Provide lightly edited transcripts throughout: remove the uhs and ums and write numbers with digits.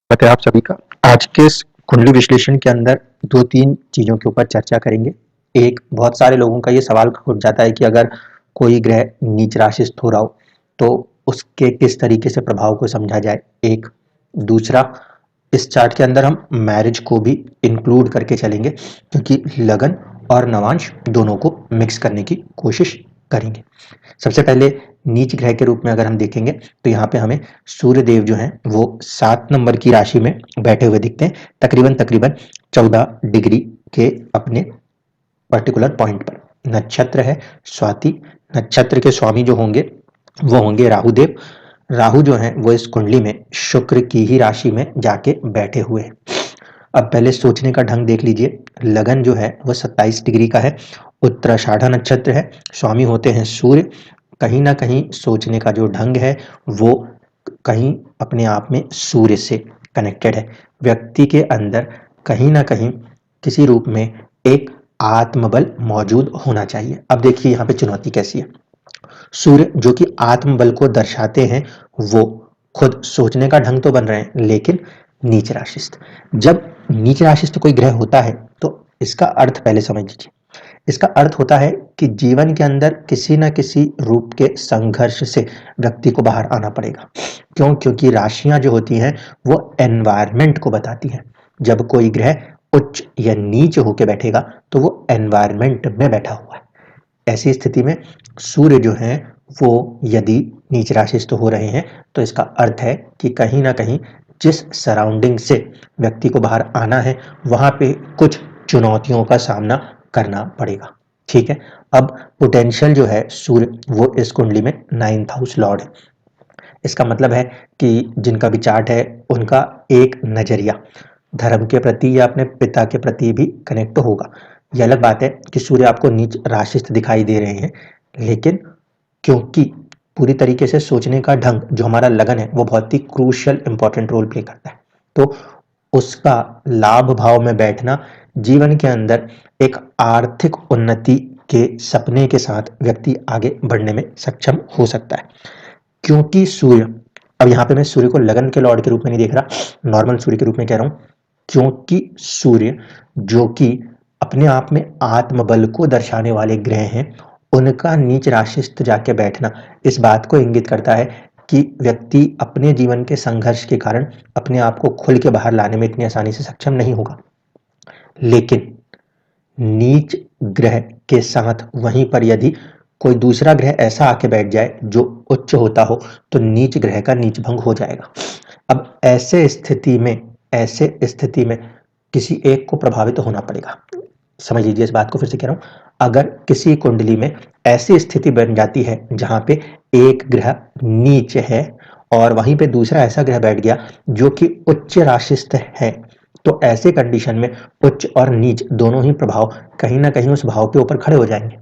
स्वागत है आप सभी का। आज के इस कुंडली विश्लेषण के अंदर 2-3 चीज़ों के ऊपर चर्चा करेंगे। एक, बहुत सारे लोगों का ये सवाल उठ जाता है कि अगर कोई ग्रह नीच राशिस्थ हो रहा हो, तो उसके किस तरीके से प्रभाव को समझा जाए। एक, दूसरा, इस चार्ट के अंदर हम मैरिज को भी इंक्लूड करके चलेंगे, क्योंकि लगन और नवांश दोनों को मिक्स करने की कोशिश करेंगे। सबसे पहले नीच ग्रह के रूप में अगर हम देखेंगे तो यहाँ पे हमें सूर्य देव जो हैं वो 7 नंबर की राशि में बैठे हुए दिखते हैं, तकरीबन 14 डिग्री के अपने पर्टिकुलर पॉइंट पर। नक्षत्र है स्वाति। नक्षत्र के स्वामी जो होंगे वो होंगे राहु देव। राहु जो है वो इस कुंडली में शुक्र की ही राशि में जाके बैठे हुए हैं। अब पहले सोचने का ढंग देख लीजिए। लगन जो है वो 27 डिग्री का है। उत्तराषाढ़ा नक्षत्र है, स्वामी होते हैं सूर्य। कहीं ना कहीं सोचने का जो ढंग है वो कहीं अपने आप में सूर्य से कनेक्टेड है। व्यक्ति के अंदर कहीं ना कहीं किसी रूप में एक आत्मबल मौजूद होना चाहिए। अब देखिए यहाँ पे चुनौती कैसी है। सूर्य जो कि आत्मबल को दर्शाते हैं, वो खुद सोचने का ढंग तो बन रहे हैं, लेकिन नीच राशिस्थ। जब नीच राशिस्थ कोई ग्रह होता है तो इसका अर्थ पहले समझ लीजिए। इसका अर्थ होता है कि जीवन के अंदर किसी न किसी रूप के संघर्ष से व्यक्ति को बाहर आना पड़ेगा। क्यों? क्योंकि राशियां जो होती हैं वो एनवायरनमेंट को बताती हैं। जब कोई ग्रह उच्च या नीच होकर बैठेगा तो वो एनवायरनमेंट में बैठा हुआ है। ऐसी स्थिति में सूर्य जो हैं वो यदि नीच राशिस्थ हो रहे हैं तो इसका अर्थ है कि कहीं ना कहीं जिस सराउंडिंग से व्यक्ति को बाहर आना है वहां पे कुछ चुनौतियों का सामना करना पड़ेगा। ठीक है। अब पोटेंशियल जो है सूर्य वो इस कुंडली में 9th हाउस लॉर्ड है। इसका मतलब है कि जिनका भी चार्ट है उनका एक नजरिया धर्म के प्रति या अपने पिता के प्रति भी कनेक्ट होगा। यह अलग बात है कि सूर्य आपको नीच राशिस्थ दिखाई दे रहे हैं, लेकिन क्योंकि पूरी तरीके से सोचने का ढंग जो हमारा लगन है वो बहुत ही क्रूशियल इंपॉर्टेंट रोल प्ले करता है, तो उसका लाभ भाव में बैठना जीवन के अंदर एक आर्थिक उन्नति के सपने के साथ व्यक्ति आगे बढ़ने में सक्षम हो सकता है। क्योंकि सूर्य, अब यहाँ पे मैं सूर्य को लगन के लॉर्ड के रूप में नहीं देख रहा, नॉर्मल सूर्य के रूप में कह रहा हूं। क्योंकि सूर्य जो कि अपने आप में आत्मबल को दर्शाने वाले ग्रह हैं, उनका नीच राशिस्थ जाके बैठना इस बात को इंगित करता है कि व्यक्ति अपने जीवन के संघर्ष के कारण अपने आप को खुल के बाहर लाने में इतनी आसानी से सक्षम नहीं होगा। लेकिन नीच ग्रह के साथ वहीं पर यदि कोई दूसरा ग्रह ऐसा आके बैठ जाए जो उच्च होता हो तो नीच ग्रह का नीच भंग हो जाएगा। अब ऐसे स्थिति में किसी एक को प्रभावित होना पड़ेगा। समझ लीजिए, इस बात को फिर से कह रहा हूं। अगर किसी कुंडली में ऐसी स्थिति बन जाती है जहां पे एक ग्रह नीच है और वहीं पे दूसरा ऐसा ग्रह बैठ गया जो कि उच्च राशिस्थ है, तो ऐसे कंडीशन में उच्च और नीच दोनों ही प्रभाव कहीं ना कहीं उस भाव के ऊपर खड़े हो जाएंगे।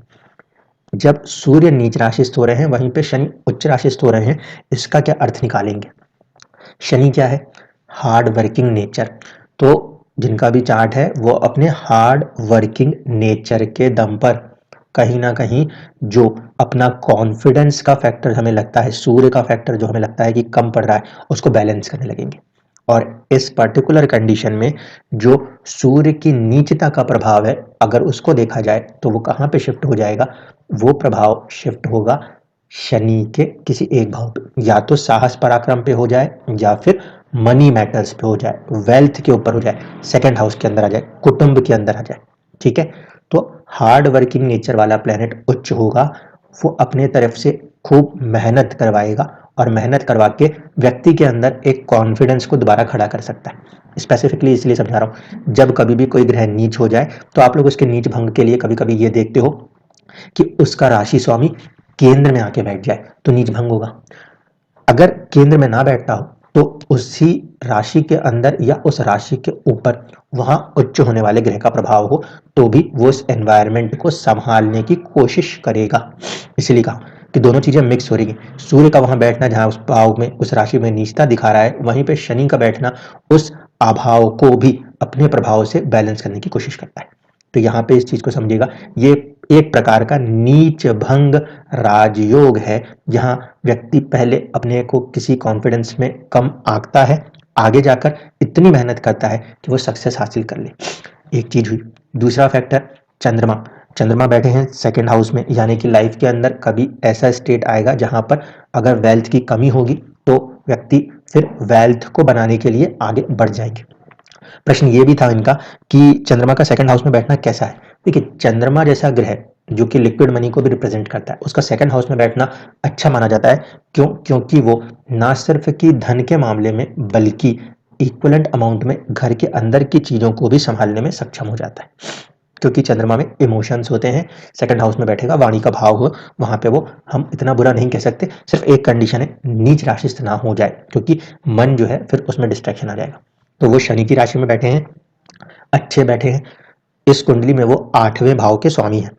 जब सूर्य नीच राशिस्थ हो रहे हैं वहीं पे शनि उच्च राशिस्थ हो रहे हैं, इसका क्या अर्थ निकालेंगे। शनि क्या है? Hard working nature. तो जिनका भी चार्ट है वो अपने हार्ड वर्किंग नेचर के दम पर कहीं ना कहीं जो अपना कॉन्फिडेंस का फैक्टर हमें लगता है, सूर्य का फैक्टर जो हमें लगता है कि कम पड़ रहा है, उसको बैलेंस करने लगेंगे। और इस पर्टिकुलर कंडीशन में जो सूर्य की नीचता का प्रभाव है, अगर उसको देखा जाए तो वो कहाँ पे शिफ्ट हो जाएगा? वो प्रभाव शिफ्ट होगा शनि के किसी एक भाव पे, या तो साहस पराक्रम पे हो जाए या फिर मनी मैटर्स पे हो जाए, वेल्थ के ऊपर हो जाए, सेकंड हाउस के अंदर आ जाए, कुटुंब के अंदर आ जाए। ठीक है। तो हार्ड वर्किंग नेचर वाला प्लेनेट उच्च होगा, वो अपने तरफ से खूब मेहनत करवाएगा और मेहनत करवा के व्यक्ति के अंदर एक कॉन्फिडेंस को दोबारा खड़ा कर सकता है। स्पेसिफिकली इसलिए समझा रहा हूं, जब कभी भी कोई ग्रह नीच हो जाए तो आप लोग उसके नीच भंग के लिए कभी कभी ये देखते हो कि उसका राशि स्वामी केंद्र में आके बैठ जाए तो नीच भंग होगा। अगर केंद्र में ना बैठता हो तो उसी राशि के अंदर या उस राशि के ऊपर वहां उच्च होने वाले ग्रह का प्रभाव हो तो भी वो इस एनवायरनमेंट को संभालने की कोशिश करेगा। इसलिए कहा कि दोनों चीजें मिक्स हो रही हैं। सूर्य का वहां बैठना जहां उस भाव में उस राशि में नीचता दिखा रहा है, वहीं पे शनि का बैठना उस अभाव को भी अपने प्रभाव से बैलेंस करने की कोशिश करता है। तो यहाँ पे इस चीज को समझिएगा, ये एक प्रकार का नीच भंग राजयोग है, जहां व्यक्ति पहले अपने को किसी कॉन्फिडेंस में कम आंकता है आगे जाकर इतनी मेहनत करता है कि वो सक्सेस हासिल कर ले। एक चीज हुई। दूसरा फैक्टर चंद्रमा। चंद्रमा बैठे हैं सेकंड हाउस में, यानी कि लाइफ के अंदर कभी ऐसा स्टेट आएगा जहां पर अगर वेल्थ की कमी होगी तो व्यक्ति फिर वेल्थ को बनाने के लिए आगे बढ़ जाएंगे। प्रश्न ये भी था इनका कि चंद्रमा का सेकंड हाउस में बैठना कैसा है। देखिए, चंद्रमा जैसा ग्रह जो कि लिक्विड मनी को भी रिप्रेजेंट करता है, उसका सेकंड हाउस में बैठना अच्छा माना जाता है। क्योंकि वो ना सिर्फ कि धन के मामले में बल्कि इक्वलेंट अमाउंट में घर के अंदर की चीजों को भी संभालने में सक्षम हो जाता है, क्योंकि चंद्रमा में इमोशंस होते हैं। सेकंड हाउस में बैठेगा, वाणी का भाव हो, वहां पे वो हम इतना बुरा नहीं कह सकते। सिर्फ एक कंडीशन है, नीच राशि ना हो जाए, क्योंकि मन जो है फिर उसमें डिस्ट्रैक्शन आ जाएगा। तो वो शनि की राशि में बैठे हैं, अच्छे बैठे हैं। इस कुंडली में वो 8वें भाव के स्वामी हैं।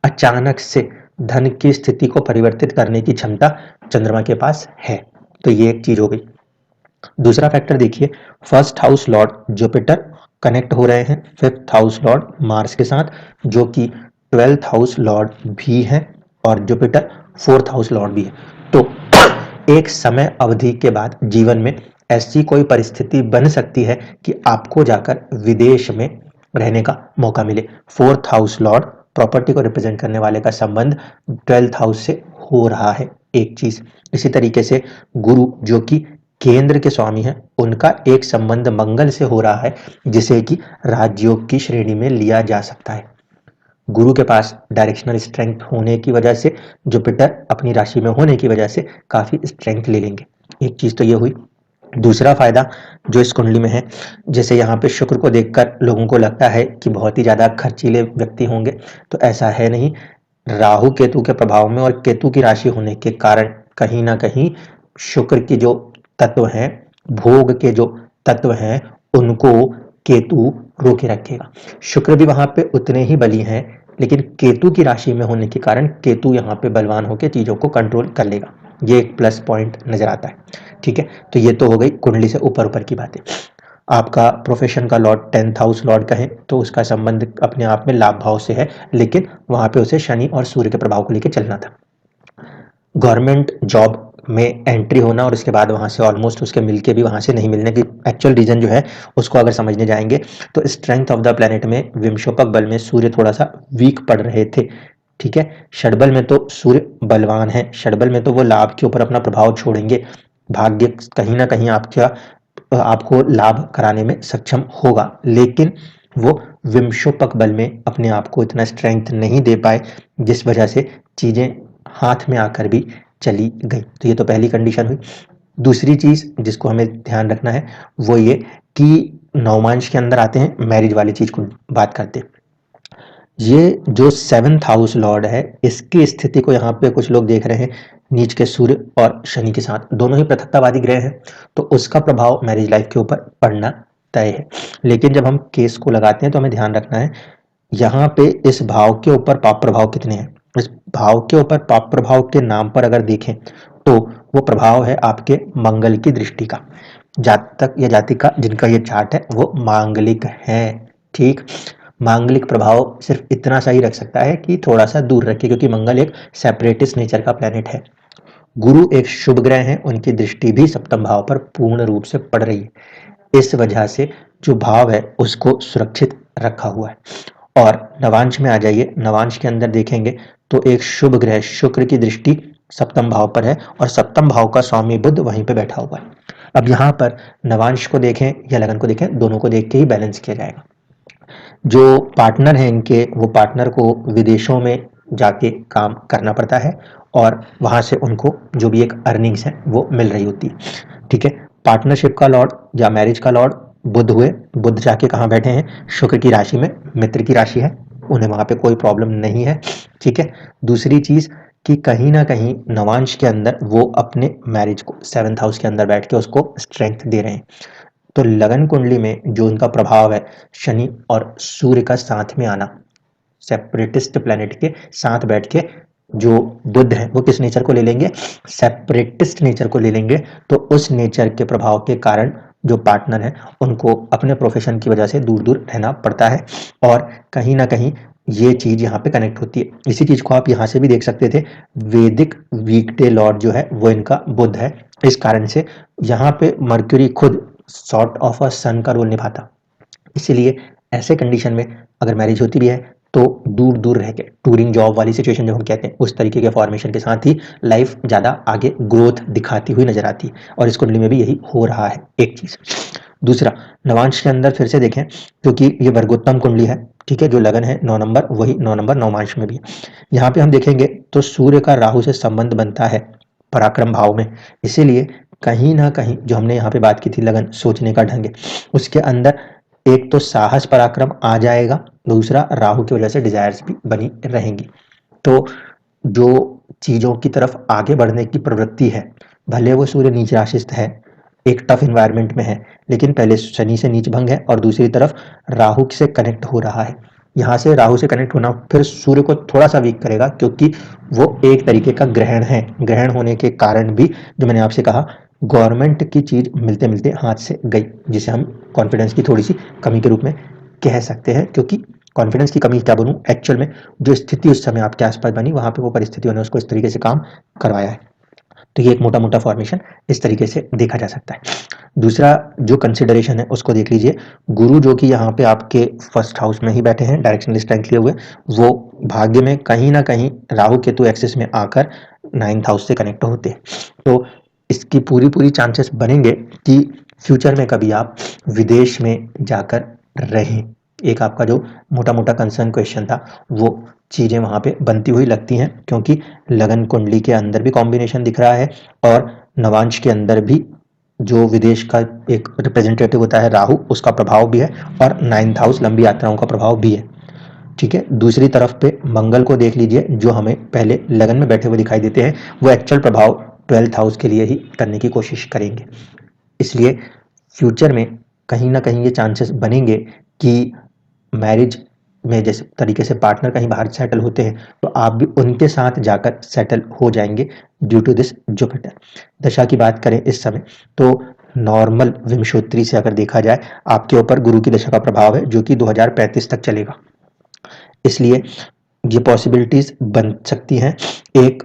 अचानक से धन की स्थिति को परिवर्तित करने की क्षमता चंद्रमा के पास है। तो ये एक चीज हो गई। दूसरा फैक्टर देखिए, first house Lord Jupiter connect हो रहे हैं फिफ्थ हाउस लॉर्ड मार्स के साथ, जो कि 12th हाउस लॉर्ड भी है और जुपिटर फोर्थ हाउस लॉर्ड भी है। तो एक समय अवधि के बाद जीवन में ऐसी कोई परिस्थिति बन सकती है कि आपको जाकर विदेश में रहने का मौका मिले। फोर्थ हाउस लॉर्ड प्रॉपर्टी को रिप्रेजेंट करने वाले का संबंध 12th हाउस से हो रहा है, एक चीज। इसी तरीके से गुरु जो कि केंद्र के स्वामी हैं, उनका एक संबंध मंगल से हो रहा है, जिसे कि राजयोग की श्रेणी में लिया जा सकता है। गुरु के पास डायरेक्शनल स्ट्रेंथ होने की वजह से, जुपिटर अपनी राशि में होने की वजह से काफी स्ट्रेंथ ले लेंगे। एक चीज तो ये हुई। दूसरा फायदा जो इस कुंडली में है, जैसे यहाँ पे शुक्र को देखकर लोगों को लगता है कि बहुत ही ज्यादा खर्चीले व्यक्ति होंगे, तो ऐसा है नहीं। राहु केतु के प्रभाव में और केतु की राशि होने के कारण कहीं ना कहीं शुक्र की जो तत्व हैं, भोग के जो तत्व हैं, उनको केतु रोके रखेगा। शुक्र भी वहां पे उतने ही बली हैं, लेकिन केतु की राशि में होने के कारण केतु यहाँ पे बलवान होकर चीजों को कंट्रोल कर लेगा। ये एक प्लस पॉइंट नजर आता है। ठीक है, तो ये तो हो गई कुंडली से ऊपर ऊपर की बातें। आपका प्रोफेशन का लॉर्ड 10th हाउस लॉर्ड कहें तो उसका संबंध अपने आप में लाभ भाव से है, लेकिन वहां पे उसे शनि और सूर्य के प्रभाव को लेकर चलना था। गवर्नमेंट जॉब में एंट्री होना और उसके बाद वहां से ऑलमोस्ट उसके मिलके भी वहां से नहीं मिलने की एक्चुअल रीजन जो है, उसको अगर समझने जाएंगे तो स्ट्रेंथ ऑफ द प्लेनेट में विमशोपक बल में सूर्य थोड़ा सा वीक पड़ रहे थे। ठीक है, षडबल में तो सूर्य बलवान है, षडबल में तो वो लाभ के ऊपर अपना प्रभाव छोड़ेंगे, भाग्य कहीं ना कहीं आपको लाभ कराने में सक्षम होगा, लेकिन वो विमशोपक बल में अपने आप को इतना स्ट्रेंथ नहीं दे पाए, जिस वजह से चीजें हाथ में आकर भी चली गई। तो ये तो पहली कंडीशन हुई। दूसरी चीज जिसको हमें ध्यान रखना है वो ये कि नवमांश के अंदर आते हैं, मैरिज वाली चीज को बात करते हैं। ये जो 7th हाउस लॉर्ड है, इसकी स्थिति को यहाँ पे कुछ लोग देख रहे हैं नीच के सूर्य और शनि के साथ, दोनों ही पृथकतावादी ग्रह हैं, तो उसका प्रभाव मैरिज लाइफ के ऊपर पड़ना तय है। लेकिन जब हम केस को लगाते हैं तो हमें ध्यान रखना है, यहाँ पे इस भाव के ऊपर पाप प्रभाव कितने हैं। इस भाव के ऊपर पाप प्रभाव के नाम पर अगर देखें तो वो प्रभाव है आपके मंगल की दृष्टि का। जातक या जातिका जिनका ये चार्ट है वो मांगलिक है। ठीक, मांगलिक प्रभाव सिर्फ इतना सा ही रख सकता है कि थोड़ा सा दूर रखे, क्योंकि मंगल एक सेपरेटिस्ट नेचर का प्लेनेट है। गुरु एक शुभ ग्रह है, उनकी दृष्टि भी सप्तम भाव पर पूर्ण रूप से पड़ रही है। इस वजह से जो भाव है उसको सुरक्षित रखा हुआ है। और नवांश में आ जाइए, नवांश के अंदर देखेंगे तो एक शुभ ग्रह शुक्र की दृष्टि सप्तम भाव पर है और सप्तम भाव का स्वामी बुध वहीं पे बैठा हुआ है। अब यहाँ पर नवांश को देखें या लगन को देखें, दोनों को देख के ही बैलेंस किया जाएगा। जो पार्टनर हैं इनके, वो पार्टनर को विदेशों में जाके काम करना पड़ता है और वहां से उनको जो भी एक अर्निंग्स है वो मिल रही होती है। ठीक है, पार्टनरशिप का लॉर्ड या मैरिज का लॉर्ड बुध हुए, बुध जाके कहाँ बैठे हैं, शुक्र की राशि में, मित्र की राशि है, उन्हें वहां पे कोई प्रॉब्लम नहीं है। ठीक है, दूसरी चीज कि कहीं ना कहीं नवांश के अंदर वो अपने मैरिज को 7th हाउस के अंदर बैठ के उसको स्ट्रेंथ दे रहे हैं। तो लगन कुंडली में जो उनका प्रभाव है, शनि और सूर्य का साथ में आना, सेपरेटिस्ट प्लेनेट के साथ बैठ के जो बुध है वो किस नेचर को ले लेंगे, सेपरेटिस्ट नेचर को ले लेंगे। तो उस नेचर के प्रभाव के कारण जो पार्टनर है उनको अपने प्रोफेशन की वजह से दूर दूर रहना पड़ता है और कहीं ना कहीं ये चीज यहाँ पे कनेक्ट होती है। इसी चीज को आप यहाँ से भी देख सकते थे, वैदिक वीकडे लॉर्ड जो है वो इनका बुध है, इस कारण से यहाँ पे मर्क्यूरी खुद सॉर्ट ऑफ अ सन का रोल निभाता। इसीलिए ऐसे कंडीशन में अगर मैरिज होती भी है तो दूर दूर रह के, टूरिंग जॉब वाली सिचुएशन जो हम कहते हैं उस तरीके के फॉर्मेशन के साथ ही लाइफ ज़्यादा आगे ग्रोथ दिखाती हुई नजर आती है, और इस कुंडली में भी यही हो रहा है एक चीज़। दूसरा, नवांश के अंदर फिर से देखें, क्योंकि ये वर्गोत्तम कुंडली है, ठीक है, जो लगन है 9 नंबर, वही 9 नंबर नवमांश में भी है। यहाँ पे हम देखेंगे तो सूर्य का राहु से संबंध बनता है पराक्रम भाव में, इसीलिए कहीं ना कहीं जो हमने यहाँ पे बात की थी लगन, सोचने का ढंग है, उसके अंदर एक तो साहस पराक्रम आ जाएगा, दूसरा राहु की वजह से डिजायर्स भी बनी रहेंगी। तो जो चीजों की तरफ आगे बढ़ने की प्रवृत्ति है, भले वो सूर्य नीच राशिस्थ है, एक टफ इन्वायरमेंट में है, लेकिन पहले शनि से नीच भंग है और दूसरी तरफ राहु से कनेक्ट हो रहा है। यहाँ से राहु से कनेक्ट होना फिर सूर्य को थोड़ा सा वीक करेगा, क्योंकि वो एक तरीके का ग्रहण है। ग्रहण होने के कारण भी जो मैंने आपसे कहा, गवर्नमेंट की चीज मिलते मिलते हाथ से गई, जिसे हम कॉन्फिडेंस की थोड़ी सी कमी के रूप में कह सकते हैं, क्योंकि कॉन्फिडेंस की कमी क्या बोलूं, एक्चुअल में जो स्थिति उस समय आपके आसपास बनी, वहां पे वो परिस्थितियों ने उसको इस तरीके से काम करवाया है। तो ये एक मोटा मोटा फॉर्मेशन इस तरीके से देखा जा सकता है। दूसरा जो कंसिडरेशन है उसको देख लीजिए, गुरु जो कि यहाँ पे आपके फर्स्ट हाउस में ही बैठे हैं, डायरेक्शनल स्ट्रेंथ लिए हुए, वो भाग्य में कहीं ना कहीं राहु केतु एक्सिस में आकर 9th हाउस से कनेक्ट होते हैं। तो इसकी पूरी पूरी चांसेस बनेंगे कि फ्यूचर में कभी आप विदेश में जाकर रहें। एक आपका जो मोटा मोटा कंसर्न क्वेश्चन था, वो चीज़ें वहाँ पे बनती हुई लगती हैं, क्योंकि लगन कुंडली के अंदर भी कॉम्बिनेशन दिख रहा है और नवांश के अंदर भी जो विदेश का एक रिप्रेजेंटेटिव होता है राहु, उसका प्रभाव भी है, और 9th हाउस लंबी यात्राओं का प्रभाव भी है। ठीक है, दूसरी तरफ पे मंगल को देख लीजिए, जो हमें पहले लगन में बैठे हुए दिखाई देते हैं, वो एक्चुअल प्रभाव 12th हाउस के लिए ही करने की कोशिश करेंगे। इसलिए फ्यूचर में कहीं ना कहीं ये चांसेस बनेंगे कि मैरिज में जिस तरीके से पार्टनर कहीं बाहर सेटल होते हैं, तो आप भी उनके साथ जाकर सेटल हो जाएंगे ड्यू टू दिस जुपिटर। दशा की बात करें इस समय, तो नॉर्मल विमशोत्तरी से अगर देखा जाए, आपके ऊपर गुरु की दशा का प्रभाव है, जो कि 2035 तक चलेगा। इसलिए ये पॉसिबिलिटीज बन सकती हैं, एक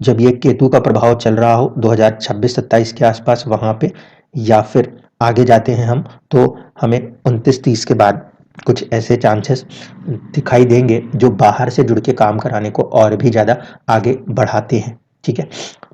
जब ये केतु का प्रभाव चल रहा हो 2026-27 के आसपास वहां पे, या फिर आगे जाते हैं हम तो हमें 29-30 के बाद कुछ ऐसे चांसेस दिखाई देंगे जो बाहर से जुड़ के काम कराने को और भी ज़्यादा आगे बढ़ाते हैं। ठीक है,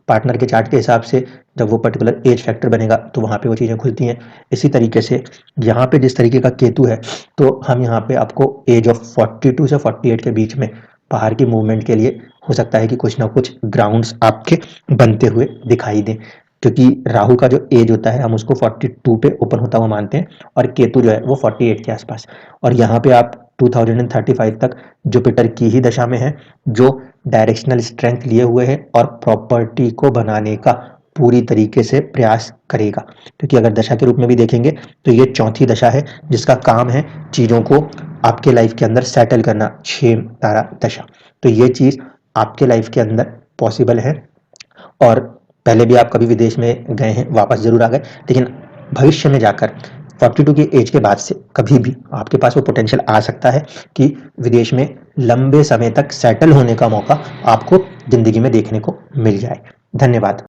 पार्टनर के चार्ट के हिसाब से जब वो पर्टिकुलर एज फैक्टर बनेगा तो वहाँ पे वो चीज़ें खुलती हैं। इसी तरीके से यहाँ पे जिस तरीके का केतु है, तो हम यहाँ पे आपको एज ऑफ 42 से 48 के बीच में बाहर की मूवमेंट के लिए हो सकता है कि कुछ ना कुछ ग्राउंड्स आपके बनते हुए दिखाई दें, क्योंकि राहु का जो एज होता है हम उसको 42 पे ओपन होता हुआ मानते हैं, और केतु जो है वो 48 के आसपास। और यहाँ पे आप 2035 तक जुपिटर की ही दशा में है, जो डायरेक्शनल स्ट्रेंथ लिए हुए है और प्रॉपर्टी को बनाने का पूरी तरीके से प्रयास करेगा। क्योंकि अगर दशा के रूप में भी देखेंगे तो ये चौथी दशा है जिसका काम है चीज़ों को आपके लाइफ के अंदर सेटल करना, 6 तारा दशा। तो ये चीज़ आपके लाइफ के अंदर पॉसिबल है, और पहले भी आप कभी विदेश में गए हैं, वापस जरूर आ गए, लेकिन भविष्य में जाकर 42 की एज के बाद से कभी भी आपके पास वो पोटेंशियल आ सकता है कि विदेश में लंबे समय तक सेटल होने का मौका आपको जिंदगी में देखने को मिल जाए। धन्यवाद।